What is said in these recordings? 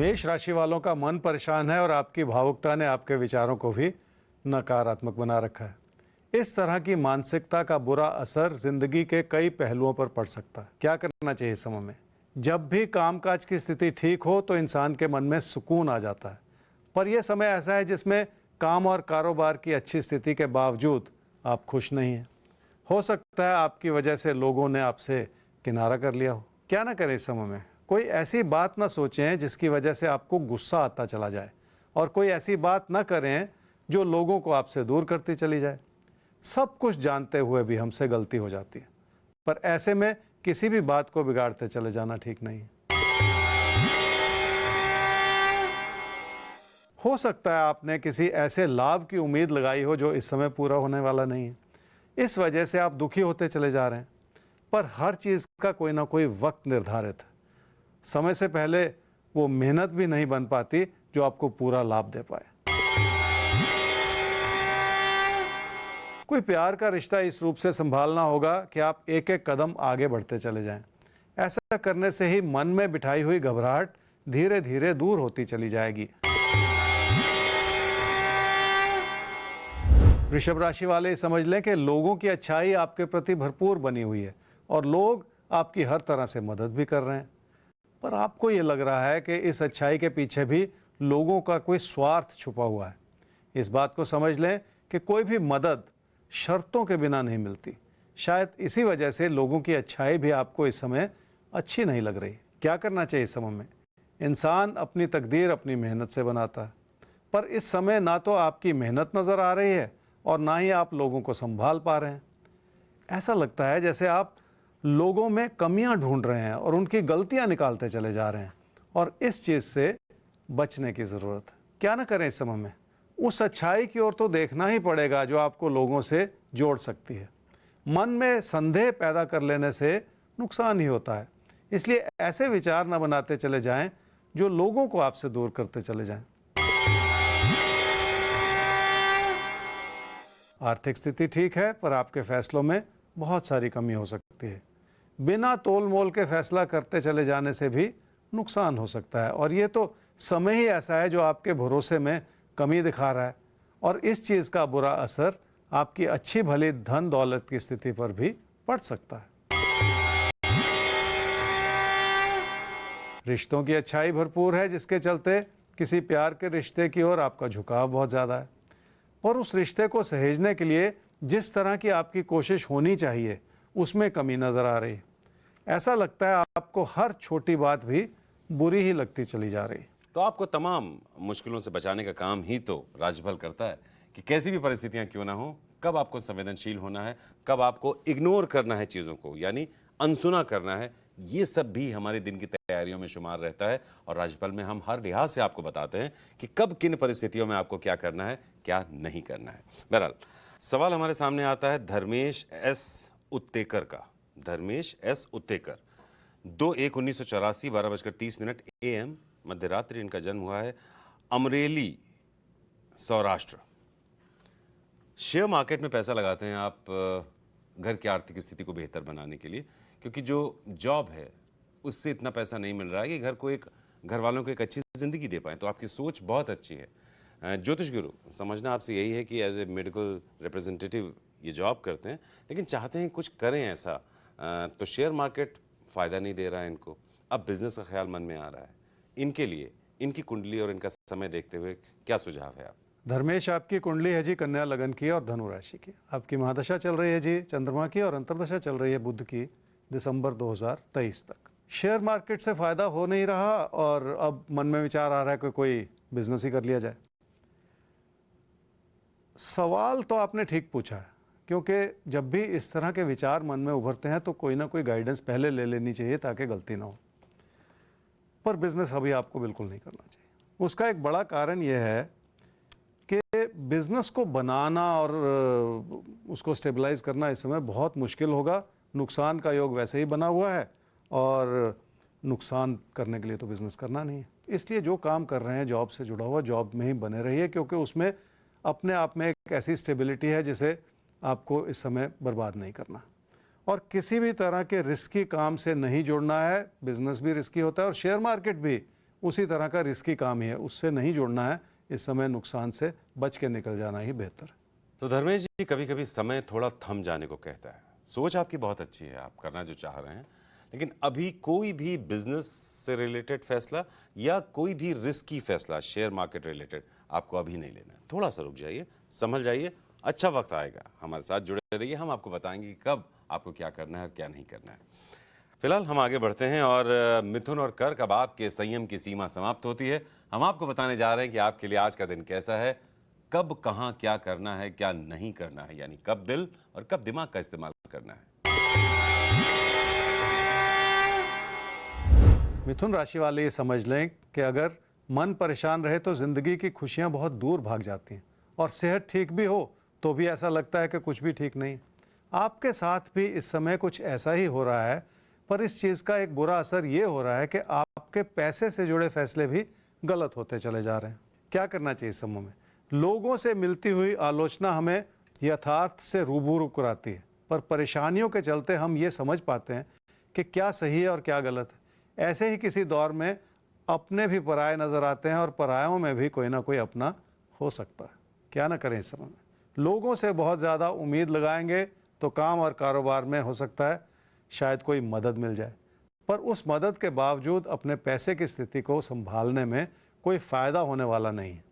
मेष राशि वालों का मन परेशान है और आपकी भावुकता ने आपके विचारों को भी नकारात्मक बना रखा है। इस तरह की मानसिकता का बुरा असर जिंदगी के कई पहलुओं पर पड़ सकता है। क्या करना चाहिए इस समय में? जब भी कामकाज की स्थिति ठीक हो तो इंसान के मन में सुकून आ जाता है, पर यह समय ऐसा है जिसमें काम और कारोबार की अच्छी स्थिति के बावजूद आप खुश नहीं हैं। हो सकता है आपकी वजह से लोगों ने आपसे किनारा कर लिया हो। क्या ना करें इस समय में? कोई ऐसी बात ना सोचें जिसकी वजह से आपको गुस्सा आता चला जाए, और कोई ऐसी बात ना करें जो लोगों को आपसे दूर करती चली जाए। सब कुछ जानते हुए भी हमसे गलती हो जाती है, पर ऐसे में किसी भी बात को बिगाड़ते चले जाना ठीक नहीं है। हो सकता है आपने किसी ऐसे लाभ की उम्मीद लगाई हो जो इस समय पूरा होने वाला नहीं है। इस वजह से आप दुखी होते चले जा रहे हैं, पर हर चीज का कोई ना कोई वक्त निर्धारित है। समय से पहले वो मेहनत भी नहीं बन पाती जो आपको पूरा लाभ दे पाए। कोई प्यार का रिश्ता इस रूप से संभालना होगा कि आप एक एक कदम आगे बढ़ते चले जाएं। ऐसा करने से ही मन में बिठाई हुई घबराहट धीरे धीरे दूर होती चली जाएगी। वृषभ राशि वाले समझ लें कि लोगों की अच्छाई आपके प्रति भरपूर बनी हुई है और लोग आपकी हर तरह से मदद भी कर रहे हैं, पर आपको ये लग रहा है कि इस अच्छाई के पीछे भी लोगों का कोई स्वार्थ छुपा हुआ है। इस बात को समझ लें कि कोई भी मदद शर्तों के बिना नहीं मिलती। शायद इसी वजह से लोगों की अच्छाई भी आपको इस समय अच्छी नहीं लग रही। क्या करना चाहिए इस समय में? इंसान अपनी तकदीर अपनी मेहनत से बनाता है, पर इस समय ना तो आपकी मेहनत नज़र आ रही है और ना ही आप लोगों को संभाल पा रहे हैं। ऐसा लगता है जैसे आप लोगों में कमियां ढूंढ रहे हैं और उनकी गलतियां निकालते चले जा रहे हैं, और इस चीज़ से बचने की ज़रूरत है। क्या ना करें इस समय में? उस अच्छाई की ओर तो देखना ही पड़ेगा जो आपको लोगों से जोड़ सकती है। मन में संदेह पैदा कर लेने से नुकसान ही होता है, इसलिए ऐसे विचार न बनाते चले जाएं जो लोगों को आपसे दूर करते चले जाएं। आर्थिक स्थिति ठीक है, पर आपके फैसलों में बहुत सारी कमी हो सकती है। बिना तोल मोल के फैसला करते चले जाने से भी नुकसान हो सकता है, और ये तो समय ही ऐसा है जो आपके भरोसे में कमी दिखा रहा है, और इस चीज़ का बुरा असर आपकी अच्छी भली धन दौलत की स्थिति पर भी पड़ सकता है। रिश्तों की अच्छाई भरपूर है, जिसके चलते किसी प्यार के रिश्ते की ओर आपका झुकाव बहुत ज़्यादा है, और उस रिश्ते को सहेजने के लिए जिस तरह की आपकी कोशिश होनी चाहिए उसमें कमी नज़र आ रही है। ऐसा लगता है आपको हर छोटी बात भी बुरी ही लगती चली जा रही है। तो आपको तमाम मुश्किलों से बचाने का काम ही तो राजफल करता है कि कैसी भी परिस्थितियां क्यों ना हो, कब आपको संवेदनशील होना है, कब आपको इग्नोर करना है चीज़ों को, यानी अनसुना करना है। ये सब भी हमारे दिन की तैयारियों में शुमार रहता है, और राजफल में हम हर लिहाज से आपको बताते हैं कि कब किन परिस्थितियों में आपको क्या करना है, क्या नहीं करना है। बहरहाल सवाल हमारे सामने आता है धर्मेश एस उत्तेकर का। धर्मेश एस उत्तेकर, 2/1/1984, 12:30 AM मध्य रात्रि इनका जन्म हुआ है, अमरेली, सौराष्ट्र। शेयर मार्केट में पैसा लगाते हैं आप घर की आर्थिक स्थिति को बेहतर बनाने के लिए, क्योंकि जो जॉब है उससे इतना पैसा नहीं मिल रहा है कि घर वालों को एक अच्छी ज़िंदगी दे पाएँ। तो आपकी सोच बहुत अच्छी है। ज्योतिष गुरु, समझना आपसे यही है कि एज ए मेडिकल रिप्रेजेंटेटिव ये जॉब करते हैं, लेकिन चाहते हैं कुछ करें ऐसा, तो शेयर मार्केट फ़ायदा नहीं दे रहा है इनको। अब बिजनेस का ख्याल मन में आ रहा है। इनके लिए इनकी कुंडली और इनका समय देखते हुए क्या सुझाव है आप? धर्मेश, आपकी कुंडली है जी कन्या लगन की और धनु राशि की। आपकी महादशा चल रही है जी चंद्रमा की, और अंतर्दशा चल रही है बुध की, दिसंबर 2023 तक। शेयर मार्केट से फ़ायदा हो नहीं रहा और अब मन में विचार आ रहा है कि कोई बिजनेस ही कर लिया जाए। सवाल तो आपने ठीक पूछा है, क्योंकि जब भी इस तरह के विचार मन में उभरते हैं तो कोई ना कोई गाइडेंस पहले ले लेनी चाहिए ताकि गलती ना हो। पर बिजनेस अभी आपको बिल्कुल नहीं करना चाहिए। उसका एक बड़ा कारण यह है कि बिजनेस को बनाना और उसको स्टेबलाइज करना इस समय बहुत मुश्किल होगा। नुकसान का योग वैसे ही बना हुआ है, और नुकसान करने के लिए तो बिजनेस करना नहीं है। इसलिए जो काम कर रहे हैं जॉब से जुड़ा हुआ, जॉब में ही बने रहिए, क्योंकि उसमें अपने आप में एक ऐसी स्टेबिलिटी है जिसे आपको इस समय बर्बाद नहीं करना, और किसी भी तरह के रिस्की काम से नहीं जुड़ना है। बिजनेस भी रिस्की होता है और शेयर मार्केट भी उसी तरह का रिस्की काम ही है, उससे नहीं जुड़ना है। इस समय नुकसान से बच के निकल जाना ही बेहतर है। तो धर्मेश जी, कभी कभी समय थोड़ा थम जाने को कहता है। सोच आपकी बहुत अच्छी है, आप करना जो चाह रहे हैं, लेकिन अभी कोई भी बिजनेस से रिलेटेड फैसला या कोई भी रिस्की फैसला शेयर मार्केट रिलेटेड आपको अभी नहीं लेना है। थोड़ा सा रुक जाइए, संभल जाइए, अच्छा वक्त आएगा। हमारे साथ जुड़े रहिए, हम आपको बताएंगे कि कब आपको क्या करना है और क्या नहीं करना है। फिलहाल हम आगे बढ़ते हैं और मिथुन और कर्क, अब आपके संयम की सीमा समाप्त होती है। हम आपको बताने जा रहे हैं कि आपके लिए आज का दिन कैसा है, कब कहां क्या करना है, क्या नहीं करना है, यानी कब दिल और कब दिमाग का इस्तेमाल करना है। मिथुन राशि वाले ये समझ लें कि अगर मन परेशान रहे तो जिंदगी की खुशियां बहुत दूर भाग जाती हैं, और सेहत ठीक भी हो तो भी ऐसा लगता है कि कुछ भी ठीक नहीं। आपके साथ भी इस समय कुछ ऐसा ही हो रहा है, पर इस चीज़ का एक बुरा असर ये हो रहा है कि आपके पैसे से जुड़े फैसले भी गलत होते चले जा रहे हैं। क्या करना चाहिए इस समय में? लोगों से मिलती हुई आलोचना हमें यथार्थ से रूबरू कराती है, पर परेशानियों के चलते हम ये समझ पाते हैं कि क्या सही है और क्या गलत है। ऐसे ही किसी दौर में अपने भी पराये नजर आते हैं और परायों में भी कोई ना कोई अपना हो सकता है। क्या ना करें इस समय में? लोगों से बहुत ज़्यादा उम्मीद लगाएंगे तो काम और कारोबार में हो सकता है शायद कोई मदद मिल जाए, पर उस मदद के बावजूद अपने पैसे की स्थिति को संभालने में कोई फ़ायदा होने वाला नहीं है।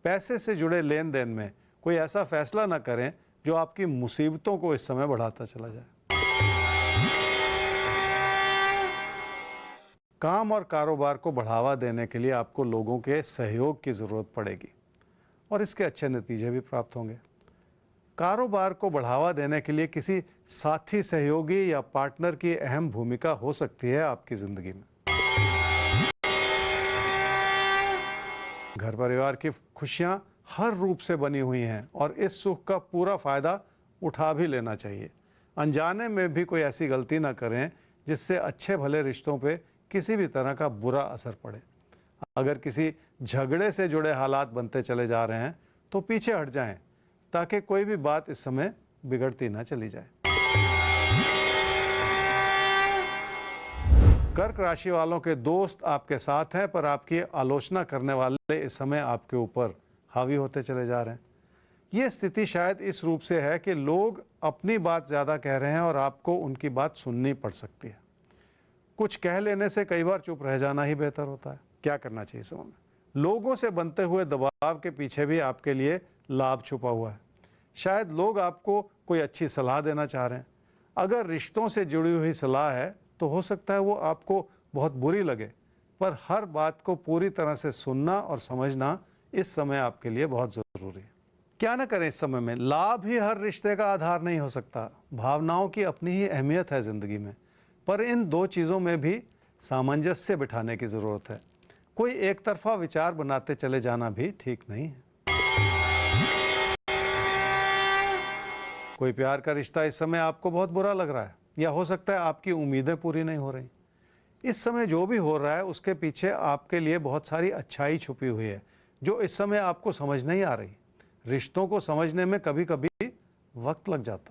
पैसे से जुड़े लेन देन में कोई ऐसा फैसला ना करें जो आपकी मुसीबतों को इस समय बढ़ाता चला जाए। काम और कारोबार को बढ़ावा देने के लिए आपको लोगों के सहयोग की ज़रूरत पड़ेगी और इसके अच्छे नतीजे भी प्राप्त होंगे। कारोबार को बढ़ावा देने के लिए किसी साथी, सहयोगी या पार्टनर की अहम भूमिका हो सकती है आपकी ज़िंदगी में। घर परिवार की खुशियां हर रूप से बनी हुई हैं और इस सुख का पूरा फ़ायदा उठा भी लेना चाहिए। अनजाने में भी कोई ऐसी गलती ना करें जिससे अच्छे भले रिश्तों पे किसी भी तरह का बुरा असर पड़े। अगर किसी झगड़े से जुड़े हालात बनते चले जा रहे हैं तो पीछे हट जाएं, ताकि कोई भी बात इस समय बिगड़ती ना चली जाए। कर्क राशि वालों के दोस्त आपके साथ हैं, पर आपकी आलोचना करने वाले इस समय आपके ऊपर हावी होते चले जा रहे हैं। ये स्थिति शायद इस रूप से है कि लोग अपनी बात ज़्यादा कह रहे हैं और आपको उनकी बात सुननी पड़ सकती है। कुछ कह लेने से कई बार चुप रह जाना ही बेहतर होता है। क्या करना चाहिए इस समय में? लोगों से बनते हुए दबाव के पीछे भी आपके लिए लाभ छुपा हुआ है। शायद लोग आपको कोई अच्छी सलाह देना चाह रहे हैं। अगर रिश्तों से जुड़ी हुई सलाह है तो हो सकता है वो आपको बहुत बुरी लगे, पर हर बात को पूरी तरह से सुनना और समझना इस समय आपके लिए बहुत ज़रूरी है। क्या ना करें इस समय में? लाभ ही हर रिश्ते का आधार नहीं हो सकता। भावनाओं की अपनी ही अहमियत है ज़िंदगी में, पर इन दो चीज़ों में भी सामंजस्य बिठाने की ज़रूरत है। कोई एक तरफा विचार बनाते चले जाना भी ठीक नहीं है। कोई प्यार का रिश्ता इस समय आपको बहुत बुरा लग रहा है, या हो सकता है आपकी उम्मीदें पूरी नहीं हो रही। इस समय जो भी हो रहा है उसके पीछे आपके लिए बहुत सारी अच्छाई छुपी हुई है जो इस समय आपको समझ नहीं आ रही। रिश्तों को समझने में कभी कभी वक्त लग जाता है।